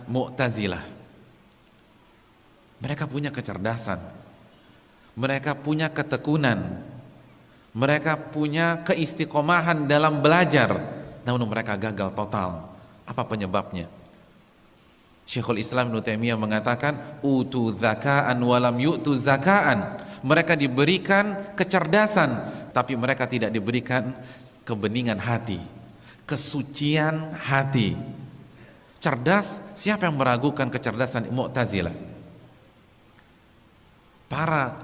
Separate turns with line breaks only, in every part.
Mu'tazilah. Mereka punya kecerdasan, mereka punya ketekunan, mereka punya keistiqomahan dalam belajar, namun mereka gagal total. Apa penyebabnya? Syekhul Islam Ibnu Taimiyah mengatakan, utu zaka'an walam yu'tu zaka'an. Mereka diberikan kecerdasan, tapi mereka tidak diberikan kebeningan hati, kesucian hati. Cerdas, siapa yang meragukan kecerdasan Mu'tazilah? Para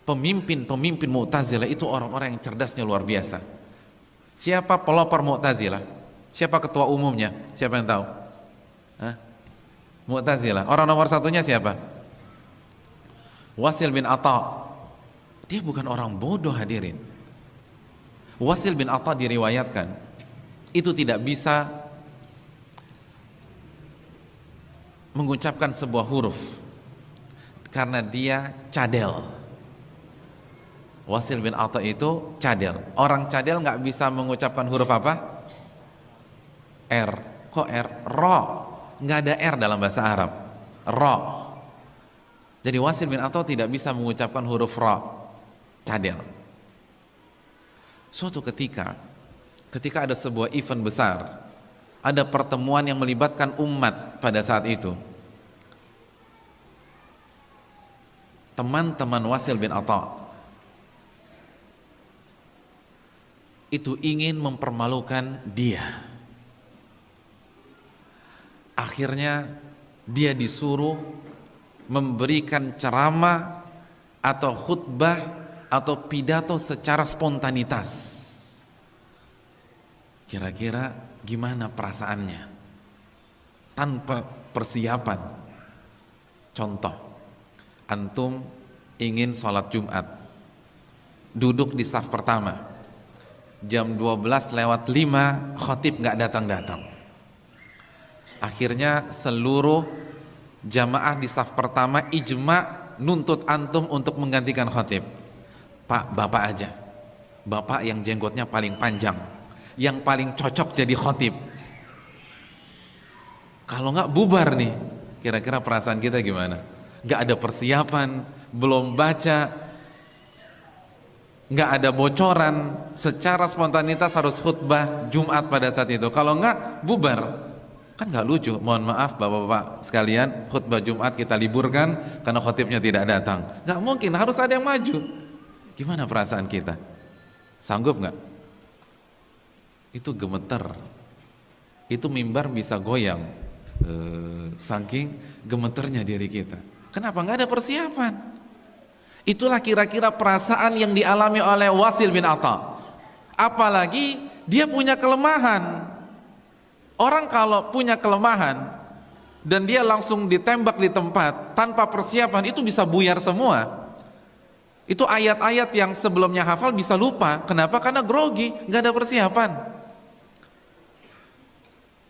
pemimpin Mu'tazilah itu orang-orang yang cerdasnya luar biasa. Siapa pelopor Mu'tazilah? Siapa ketua umumnya? Siapa yang tahu? Hah? Mu'tazilah. Orang nomor satunya siapa? Wasil bin Atha. Dia bukan orang bodoh, hadirin. Wasil bin Atha diriwayatkan itu tidak bisa mengucapkan sebuah huruf karena dia cadel. Wasil bin Atha itu cadel. Orang cadel nggak bisa mengucapkan huruf apa? R. Kok R? Ro. Nggak ada R dalam bahasa Arab. Ro. Jadi Wasil bin Atha tidak bisa mengucapkan huruf ro. Cadel. Suatu ketika ada sebuah event besar, ada pertemuan yang melibatkan umat pada saat itu. Teman-teman Wasil bin Atha itu ingin mempermalukan dia. Akhirnya dia disuruh memberikan ceramah atau khutbah atau pidato secara spontanitas. Kira-kira gimana perasaannya tanpa persiapan? Contoh, antum ingin sholat Jumat, duduk di saf pertama, jam 12:05 khotib nggak datang-datang. Akhirnya seluruh jamaah di saf pertama ijma nuntut antum untuk menggantikan khotib. Pak, bapak aja, bapak yang jenggotnya paling panjang, yang paling cocok jadi khotib. Kalau nggak bubar nih. Kira-kira perasaan kita gimana? Nggak ada persiapan, belum baca, nggak ada bocoran, secara spontanitas harus khutbah Jumat pada saat itu. Kalau nggak bubar, kan nggak lucu. Mohon maaf bapak-bapak sekalian, khutbah Jumat kita liburkan karena khotibnya tidak datang. Nggak mungkin, harus ada yang maju. Gimana perasaan kita? Sanggup nggak? Itu gemeter, itu mimbar bisa goyang, saking gemeternya diri kita. Kenapa? Nggak ada persiapan. Itulah kira-kira perasaan yang dialami oleh Wasil bin Atha. Apalagi dia punya kelemahan. Orang kalau punya kelemahan dan dia langsung ditembak di tempat tanpa persiapan, itu bisa buyar semua. Itu ayat-ayat yang sebelumnya hafal bisa lupa. Kenapa? Karena grogi, nggak ada persiapan.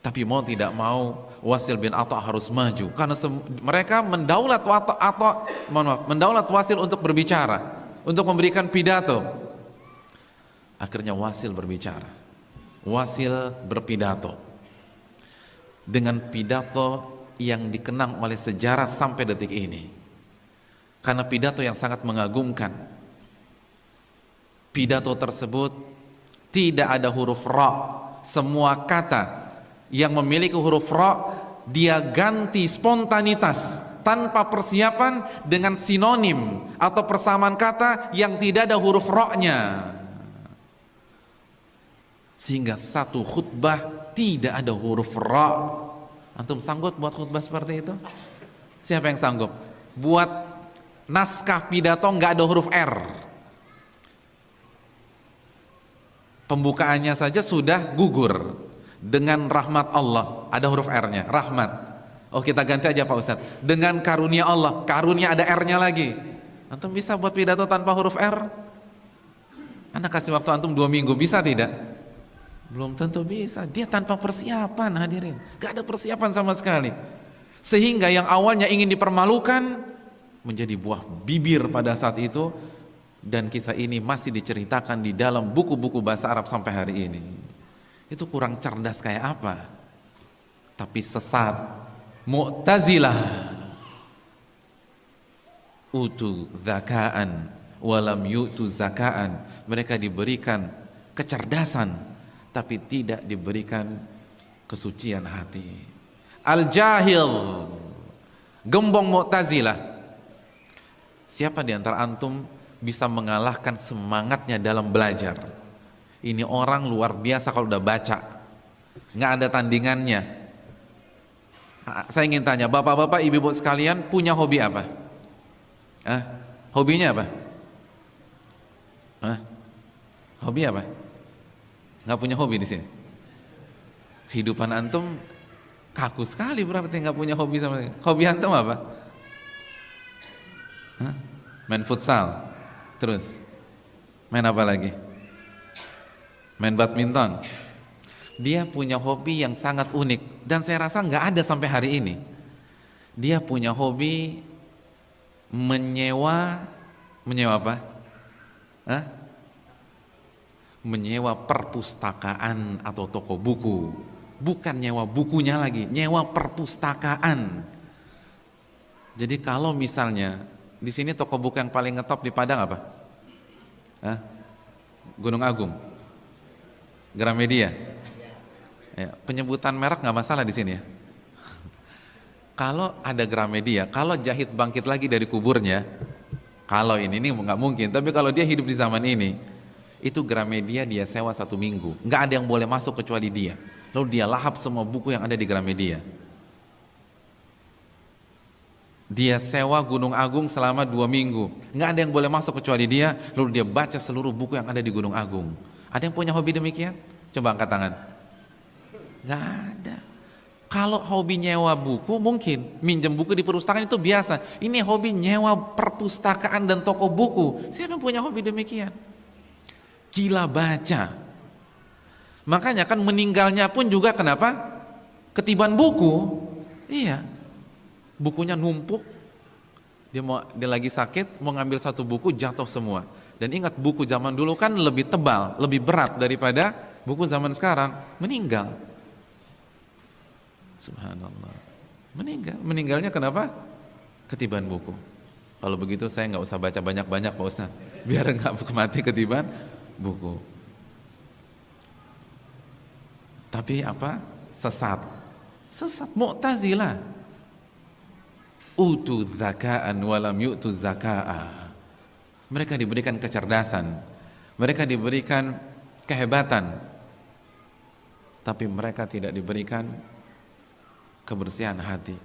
Tapi mau tidak mau Wasil bin Atha harus maju karena mereka mendaulat mendaulat Wasil untuk berbicara, untuk memberikan pidato. Akhirnya Wasil berbicara. Wasil berpidato dengan pidato yang dikenang oleh sejarah sampai detik ini. Karena pidato yang sangat mengagumkan. Pidato tersebut tidak ada huruf ra. Semua kata yang memiliki huruf ra dia ganti spontanitas tanpa persiapan dengan sinonim atau persamaan kata yang tidak ada huruf ra-nya. Sehingga satu khutbah tidak ada huruf ra. Antum sanggup buat khutbah seperti itu? Siapa yang sanggup? Buat naskah pidato nggak ada huruf R. Pembukaannya saja sudah gugur. Dengan rahmat Allah, ada huruf R-nya, rahmat. Oh, kita ganti aja Pak Ustadz. Dengan karunia Allah, karunia ada R-nya lagi. Antum bisa buat pidato tanpa huruf R? Anak kasih waktu antum 2 minggu, bisa tidak? Belum tentu bisa. Dia tanpa persiapan, hadirin. Gak ada persiapan sama sekali. Sehingga yang awalnya ingin dipermalukan menjadi buah bibir pada saat itu. Dan kisah ini masih diceritakan di dalam buku-buku bahasa Arab sampai hari ini. Itu kurang cerdas kayak apa? tapi sesat. Mu'tazilah, utu zakaan walam yu'tu zakaan, mereka diberikan kecerdasan tapi tidak diberikan kesucian hati. Al-jahil, gembong Mu'tazilah. Siapa di antara antum bisa mengalahkan semangatnya dalam belajar? Ini orang luar biasa kalau udah baca, nggak ada tandingannya. Saya ingin tanya, bapak-bapak, ibu-ibu sekalian punya hobi apa? Hobinya apa? Hobi apa? Nggak punya hobi di sini. Kehidupan antum kaku sekali berarti nggak punya hobi sama sekali. Hobi antum apa? Main futsal. Terus main apa lagi? Main badminton. Dia punya hobi yang sangat unik dan saya rasa nggak ada sampai hari ini. Dia punya hobi menyewa apa? Menyewa perpustakaan atau toko buku. Bukan nyewa bukunya lagi, nyewa perpustakaan. Jadi kalau misalnya di sini toko buku yang paling ngetop di Padang apa? Gunung Agung, Gramedia. Ya, penyebutan merek nggak masalah di sini ya. Kalau ada Gramedia, kalau Jahit bangkit lagi dari kuburnya, kalau ini nggak mungkin. Tapi kalau dia hidup di zaman ini, itu Gramedia dia sewa 1 minggu, nggak ada yang boleh masuk kecuali dia. Lalu dia lahap semua buku yang ada di Gramedia. Dia sewa Gunung Agung selama 2 minggu, nggak ada yang boleh masuk kecuali dia. Lalu dia baca seluruh buku yang ada di Gunung Agung. Ada yang punya hobi demikian? Coba angkat tangan. Nggak ada. Kalau hobi nyewa buku mungkin, minjem buku di perpustakaan itu biasa. Ini hobi nyewa perpustakaan dan toko buku. Siapa yang punya hobi demikian? Gila baca. Makanya kan meninggalnya pun juga kenapa? Ketiban buku. Iya. Bukunya numpuk. Dia lagi sakit, mau ngambil 1 buku, jatuh semua. Dan ingat, buku zaman dulu kan lebih tebal, lebih berat daripada buku zaman sekarang. Meninggal. Subhanallah. Meninggalnya kenapa? Ketiban buku. Kalau begitu saya nggak usah baca banyak-banyak Pak Ustaz, biar nggak mati ketiban buku. Tapi apa? Sesat Mu'tazilah. Utu zakaan walam yu'tu zakaa. Mereka diberikan kecerdasan, mereka diberikan kehebatan, tapi mereka tidak diberikan kebersihan hati.